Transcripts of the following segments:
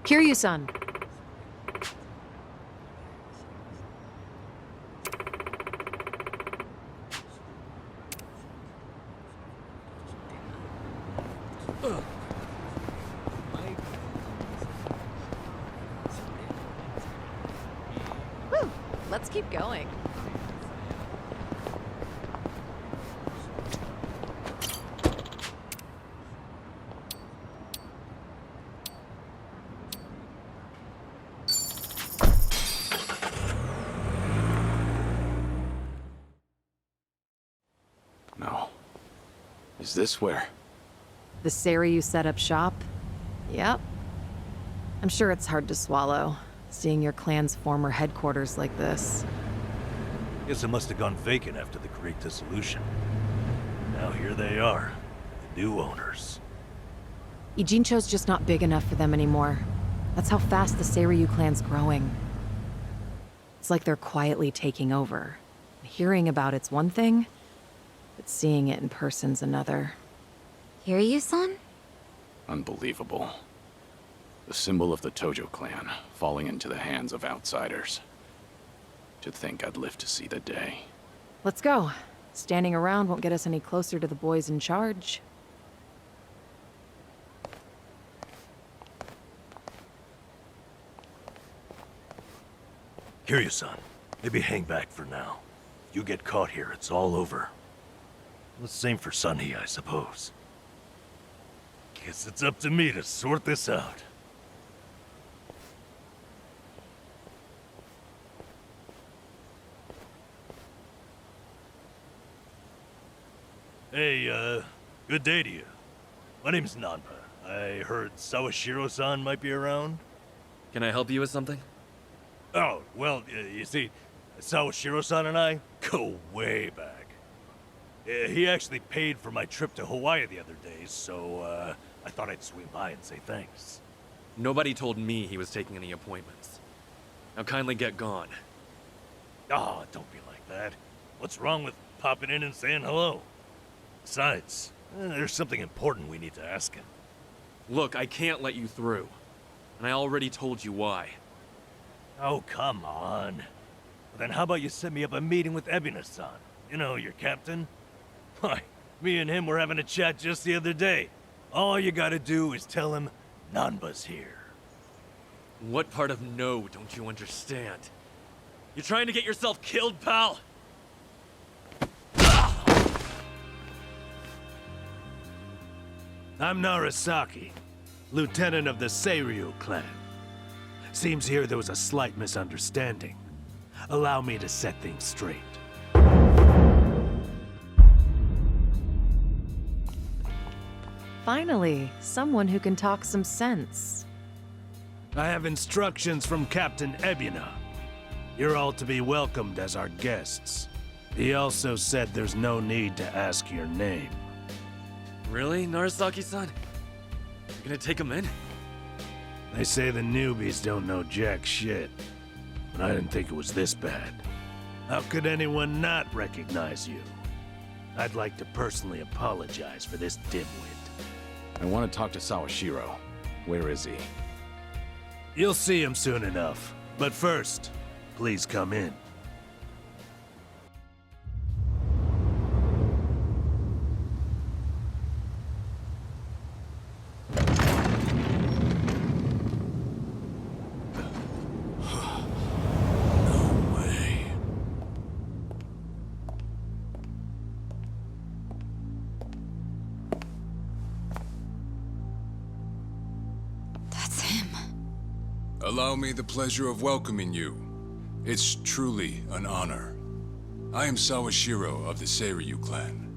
Kiryu-san. Whew, let's keep going. No. Is this where? The Seiryu set up shop? Yep. I'm sure it's hard to swallow, seeing your clan's former headquarters like this. Guess it must have gone vacant after the Great Dissolution. Now here they are, the new owners. Ijincho's just not big enough for them anymore. That's how fast the Seiryu clan's growing. It's like they're quietly taking over. Hearing about it's one thing, but seeing it in person's another. Kiryu-san? Unbelievable. The symbol of the Tojo clan, falling into the hands of outsiders. To think I'd live to see the day. Let's go. Standing around won't get us any closer to the boys in charge. Kiryu-san, maybe hang back for now. You get caught here, it's all over. The same for Sunny, I suppose. Guess it's up to me to sort this out. Hey, good day to you. My name's Nanba. I heard Sawashiro-san might be around. Can I help you with something? Oh, well, you see, Sawashiro-san and I go way back. He actually paid for my trip to Hawaii the other day, so I thought I'd swing by and say thanks. Nobody told me he was taking any appointments. Now kindly get gone. Oh, don't be like that. What's wrong with popping in and saying hello? Besides, there's something important we need to ask him. Look, I can't let you through. And I already told you why. Oh, come on. Well, then how about you set me up a meeting with Ebina-san? You know, your captain? Why, me and him were having a chat just the other day. All you gotta do is tell him Nanba's here. What part of no don't you understand? You trying to get yourself killed, pal? I'm Narasaki, lieutenant of the Seiryu clan. Seems here there was a slight misunderstanding. Allow me to set things straight. Finally, someone who can talk some sense. I have instructions from Captain Ebina. You're all to be welcomed as our guests. He also said there's no need to ask your name. Really, Narasaki-san? You're gonna take him in? They say the newbies don't know jack shit, but I didn't think it was this bad. How could anyone not recognize you? I'd like to personally apologize for this dimwit. I want to talk to Sawashiro. Where is he? You'll see him soon enough. But first, please come in. Allow me the pleasure of welcoming you. It's truly an honor. I am Sawashiro of the Seiryu clan.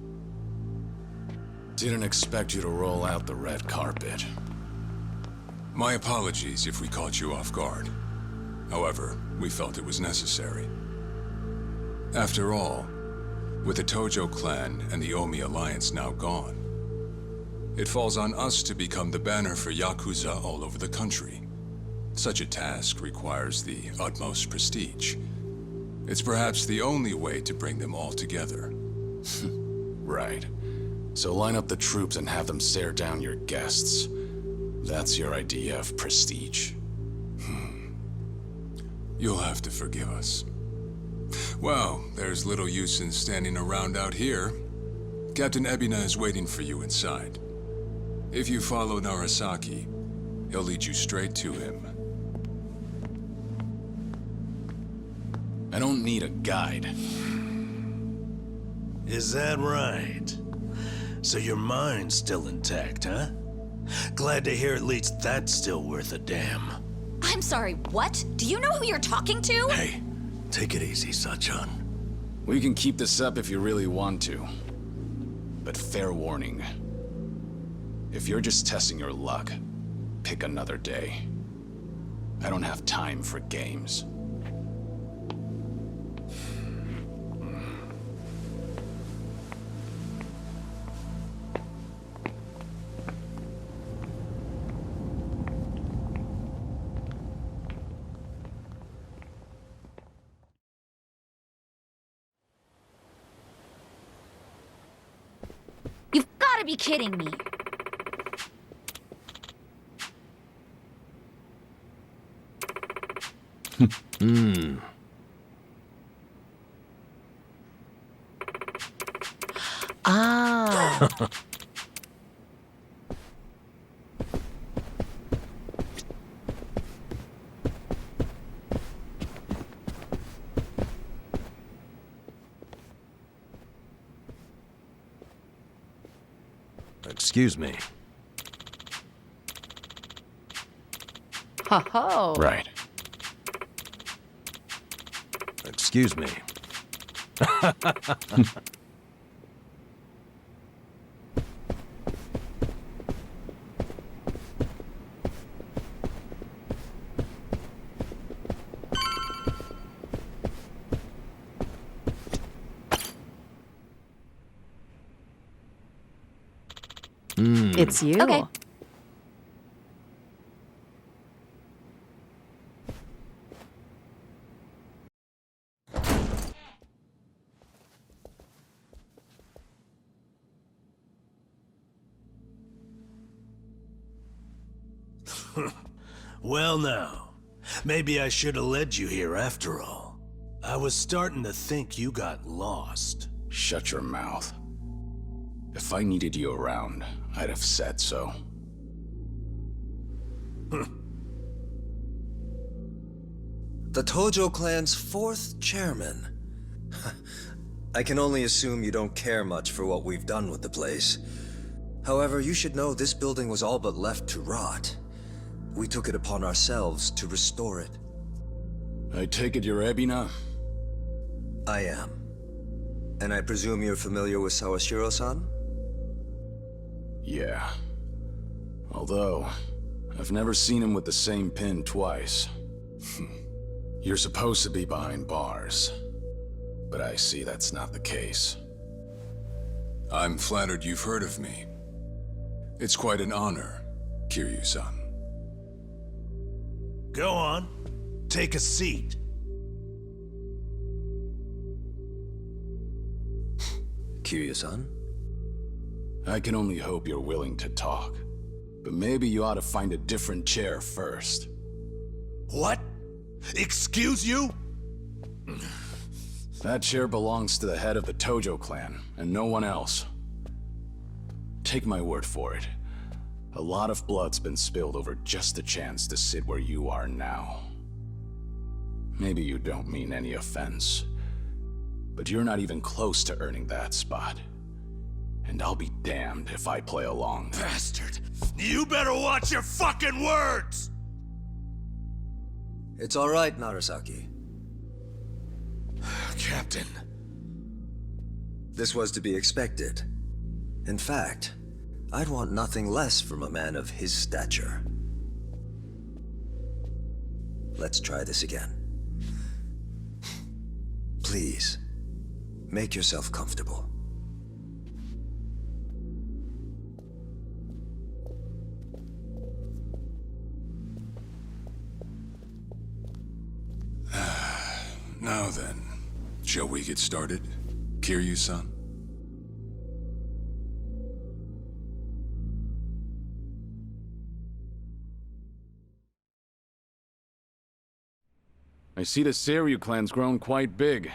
Didn't expect you to roll out the red carpet. My apologies if we caught you off guard. However, we felt it was necessary. After all, with the Tojo clan and the Omi alliance now gone, it falls on us to become the banner for Yakuza all over the country. Such a task requires the utmost prestige. It's perhaps the only way to bring them all together. Right. So line up the troops and have them stare down your guests. That's your idea of prestige. You'll have to forgive us. Well, there's little use in standing around out here. Captain Ebina is waiting for you inside. If you follow Narasaki, he'll lead you straight to him. I don't need a guide. Is that right? So your mind's still intact, huh? Glad to hear at least that's still worth a damn. I'm sorry, what? Do you know who you're talking to? Hey, take it easy, Sachan. We can keep this up if you really want to. But fair warning. If you're just testing your luck, pick another day. I don't have time for games. You've gotta be kidding me. Ah. Excuse me. Ho ho. Right. Excuse me. It's you. Okay. Well now, maybe I should have led you here after all. I was starting to think you got lost. Shut your mouth. If I needed you around, I'd have said so. The Tojo clan's fourth chairman. I can only assume you don't care much for what we've done with the place. However, you should know this building was all but left to rot. We took it upon ourselves to restore it. I take it you're Ebina? I am. And I presume you're familiar with Sawashiro-san? Yeah. Although, I've never seen him with the same pin twice. You're supposed to be behind bars. But I see that's not the case. I'm flattered you've heard of me. It's quite an honor, Kiryu-san. Go on. Take a seat. Kiryu-san? I can only hope you're willing to talk. But maybe you ought to find a different chair first. What? Excuse you? That chair belongs to the head of the Tojo clan, and no one else. Take my word for it. A lot of blood's been spilled over just a chance to sit where you are now. Maybe you don't mean any offense, but you're not even close to earning that spot. And I'll be damned if I play along. Bastard! You better watch your fucking words! It's all right, Narasaki. Captain. This was to be expected. In fact, I'd want nothing less from a man of his stature. Let's try this again. Please, make yourself comfortable. Now then, shall we get started, Kiryu-san? I see the Seiryu clan's grown quite big.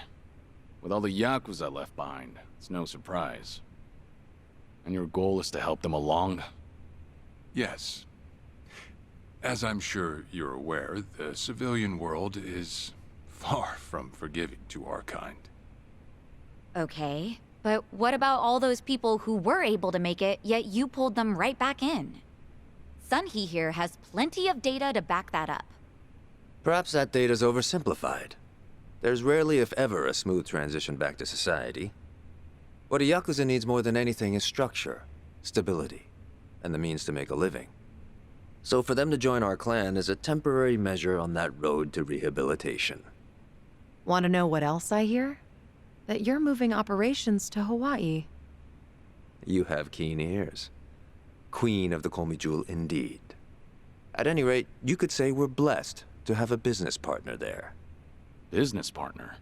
With all the Yakuza left behind, it's no surprise. And your goal is to help them along? Yes. As I'm sure you're aware, the civilian world is far from forgiving to our kind. Okay, but what about all those people who were able to make it, yet you pulled them right back in? Sunhee here has plenty of data to back that up. Perhaps that data's oversimplified. There's rarely, if ever, a smooth transition back to society. What a Yakuza needs more than anything is structure, stability, and the means to make a living. So for them to join our clan is a temporary measure on that road to rehabilitation. Want to know what else I hear? That you're moving operations to Hawaii. You have keen ears. Queen of the Komi Jewel, indeed. At any rate, you could say we're blessed to have a business partner there. Business partner?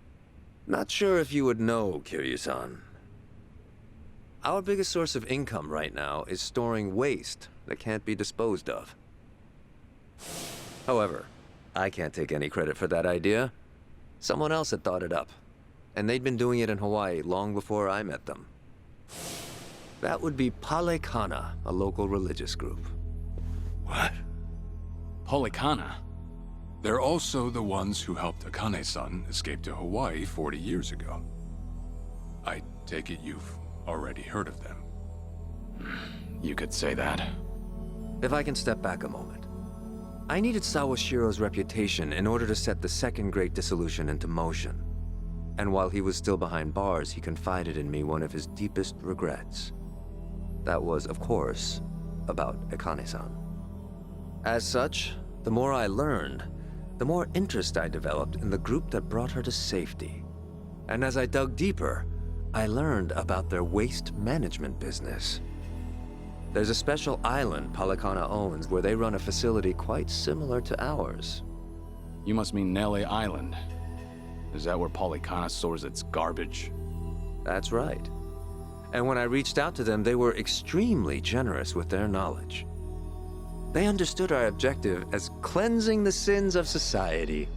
Not sure if you would know, Kiryu-san. Our biggest source of income right now is storing waste that can't be disposed of. However, I can't take any credit for that idea. Someone else had thought it up, and they'd been doing it in Hawaii long before I met them. That would be Palekana, a local religious group. What? Polikana? They're also the ones who helped Akane-san escape to Hawaii 40 years ago. I take it you've already heard of them. You could say that. If I can step back a moment. I needed Sawashiro's reputation in order to set the second Great Dissolution into motion. And while he was still behind bars, he confided in me one of his deepest regrets. That was, of course, about Akane-san. As such, the more I learned, the more interest I developed in the group that brought her to safety. And as I dug deeper, I learned about their waste management business. There's a special island Palekana owns where they run a facility quite similar to ours. You must mean Nele Island. Is that where Polikana stores its garbage? That's right. And when I reached out to them, they were extremely generous with their knowledge. They understood our objective as cleansing the sins of society,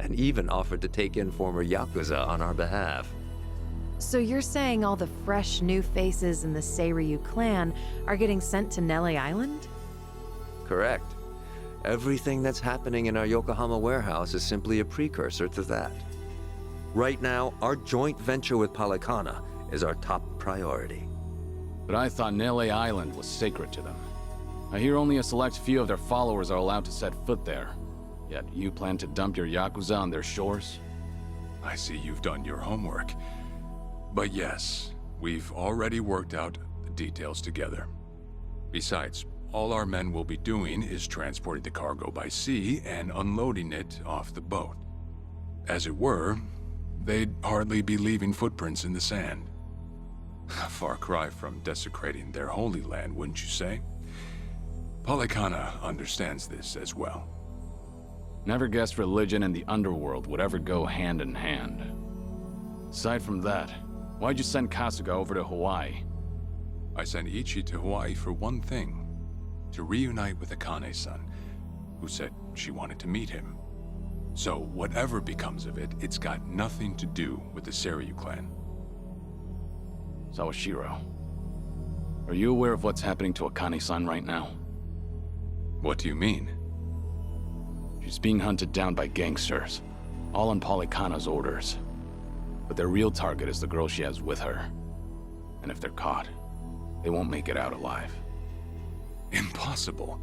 and even offered to take in former Yakuza on our behalf. So you're saying all the fresh new faces in the Seiryu clan are getting sent to Nele Island? Correct. Everything that's happening in our Yokohama warehouse is simply a precursor to that. Right now, our joint venture with Palekana is our top priority. But I thought Nele Island was sacred to them. I hear only a select few of their followers are allowed to set foot there. Yet you plan to dump your Yakuza on their shores? I see you've done your homework. But yes, we've already worked out the details together. Besides, all our men will be doing is transporting the cargo by sea and unloading it off the boat. As it were, they'd hardly be leaving footprints in the sand. A far cry from desecrating their holy land, wouldn't you say? Palekana understands this as well. Never guessed religion and the underworld would ever go hand in hand. Aside from that, why'd you send Kasuga over to Hawaii? I sent Ichi to Hawaii for one thing. To reunite with Akane-san, who said she wanted to meet him. So whatever becomes of it, it's got nothing to do with the Seiryu clan. Sawashiro, are you aware of what's happening to Akane-san right now? What do you mean? She's being hunted down by gangsters, all on Polikana's orders. But their real target is the girl she has with her. And if they're caught, they won't make it out alive. Impossible.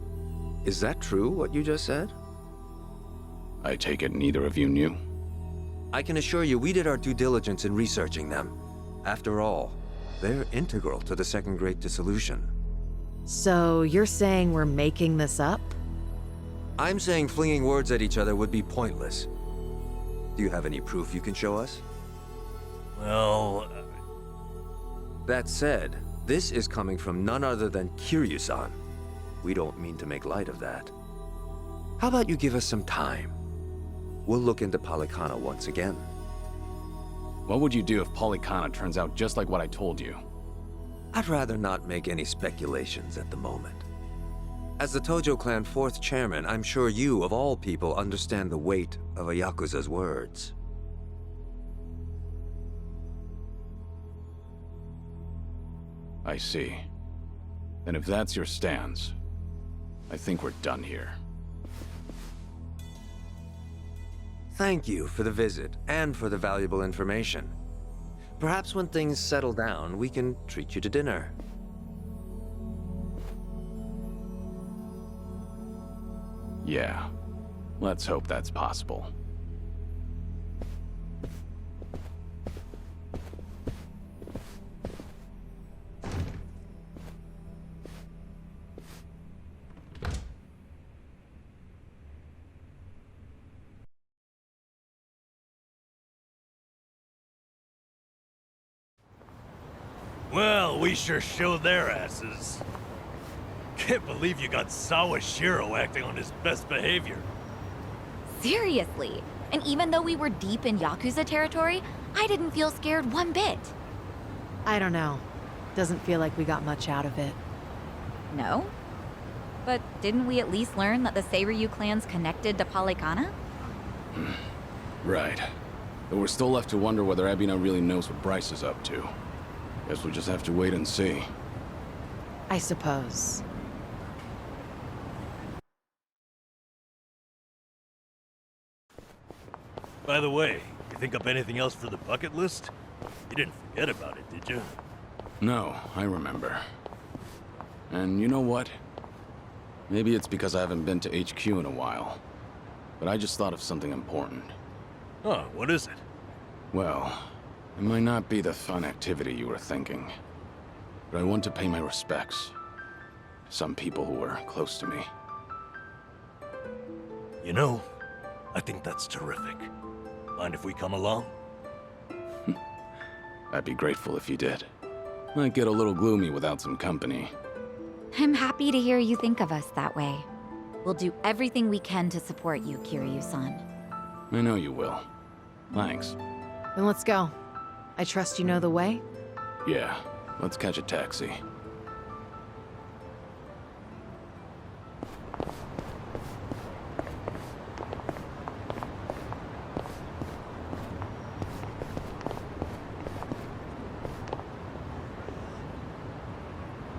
Is that true, what you just said? I take it neither of you knew? I can assure you we did our due diligence in researching them. After all, they're integral to the Second Great Dissolution. So you're saying we're making this up? I'm saying flinging words at each other would be pointless. Do you have any proof you can show us? Well, That said, this is coming from none other than Kiryu-san. We don't mean to make light of that. How about you give us some time? We'll look into Palekana once again. What would you do if Polikana turns out just like what I told you? I'd rather not make any speculations at the moment. As the Tojo clan 4th chairman, I'm sure you, of all people, understand the weight of a Yakuza's words. I see. And if that's your stance, I think we're done here. Thank you for the visit, and for the valuable information. Perhaps when things settle down, we can treat you to dinner. Yeah. Let's hope that's possible. Well, we sure showed their asses. Can't believe you got Sawashiro acting on his best behavior. Seriously. And even though we were deep in Yakuza territory, I didn't feel scared one bit. I don't know. Doesn't feel like we got much out of it. No? But didn't we at least learn that the Seiryu clan's connected to Polycana? Right. But we're still left to wonder whether Ebina really knows what Bryce is up to. Guess we'll just have to wait and see. I suppose. By the way, you think up anything else for the bucket list? You didn't forget about it, did you? No, I remember. And you know what? Maybe it's because I haven't been to HQ in a while. But I just thought of something important. Oh, what is it? Well, it might not be the fun activity you were thinking. But I want to pay my respects to some people who were close to me. You know, I think that's terrific. Mind if we come along? I'd be grateful if you did. Might get a little gloomy without some company. I'm happy to hear you think of us that way. We'll do everything we can to support you, Kiryu-san. I know you will. Thanks. Then let's go. I trust you know the way? Yeah, let's catch a taxi.